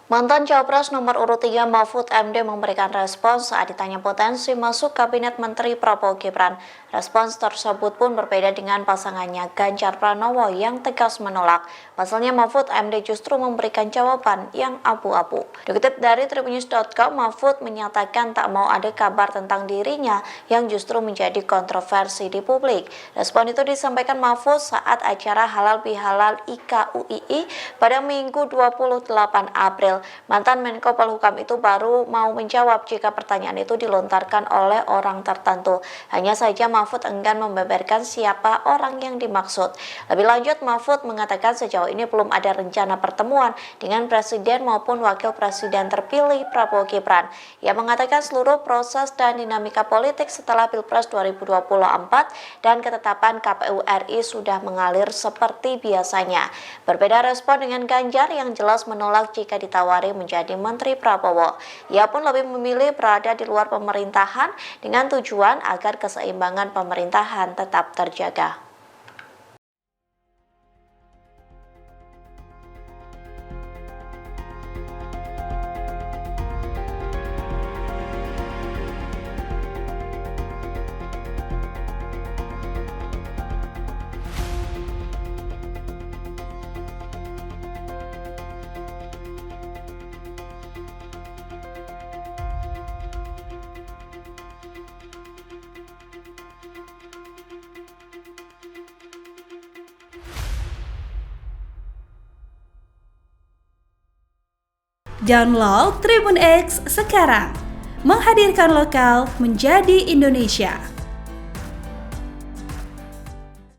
Mantan Cawapres nomor urut 3 Mahfud MD memberikan respons saat ditanya potensi masuk Kabinet Menteri Prabowo Gibran. Respons tersebut pun berbeda dengan pasangannya Ganjar Pranowo yang tegas menolak. Pasalnya Mahfud MD justru memberikan jawaban yang abu-abu. Dikutip dari tribunnews.com, Mahfud menyatakan tak mau ada kabar tentang dirinya yang justru menjadi kontroversi di publik. Respon itu disampaikan Mahfud saat acara Halal Bihalal IKUII pada Minggu 28 April. Mantan Menko Polhukam itu baru mau menjawab jika pertanyaan itu dilontarkan oleh orang tertentu. Hanya saja Mahfud enggan membeberkan siapa orang yang dimaksud. Lebih lanjut, Mahfud mengatakan sejauh ini belum ada rencana pertemuan dengan Presiden maupun Wakil Presiden terpilih Prabowo Gibran. Ia mengatakan seluruh proses dan dinamika politik setelah Pilpres 2024 dan ketetapan KPU RI sudah mengalir seperti biasanya. Berbeda respon dengan Ganjar yang jelas menolak jika ditawari menjadi Menteri Prabowo. Ia pun lebih memilih berada di luar pemerintahan dengan tujuan agar keseimbangan pemerintahan tetap terjaga. Download Tribun X sekarang, menghadirkan lokal menjadi Indonesia.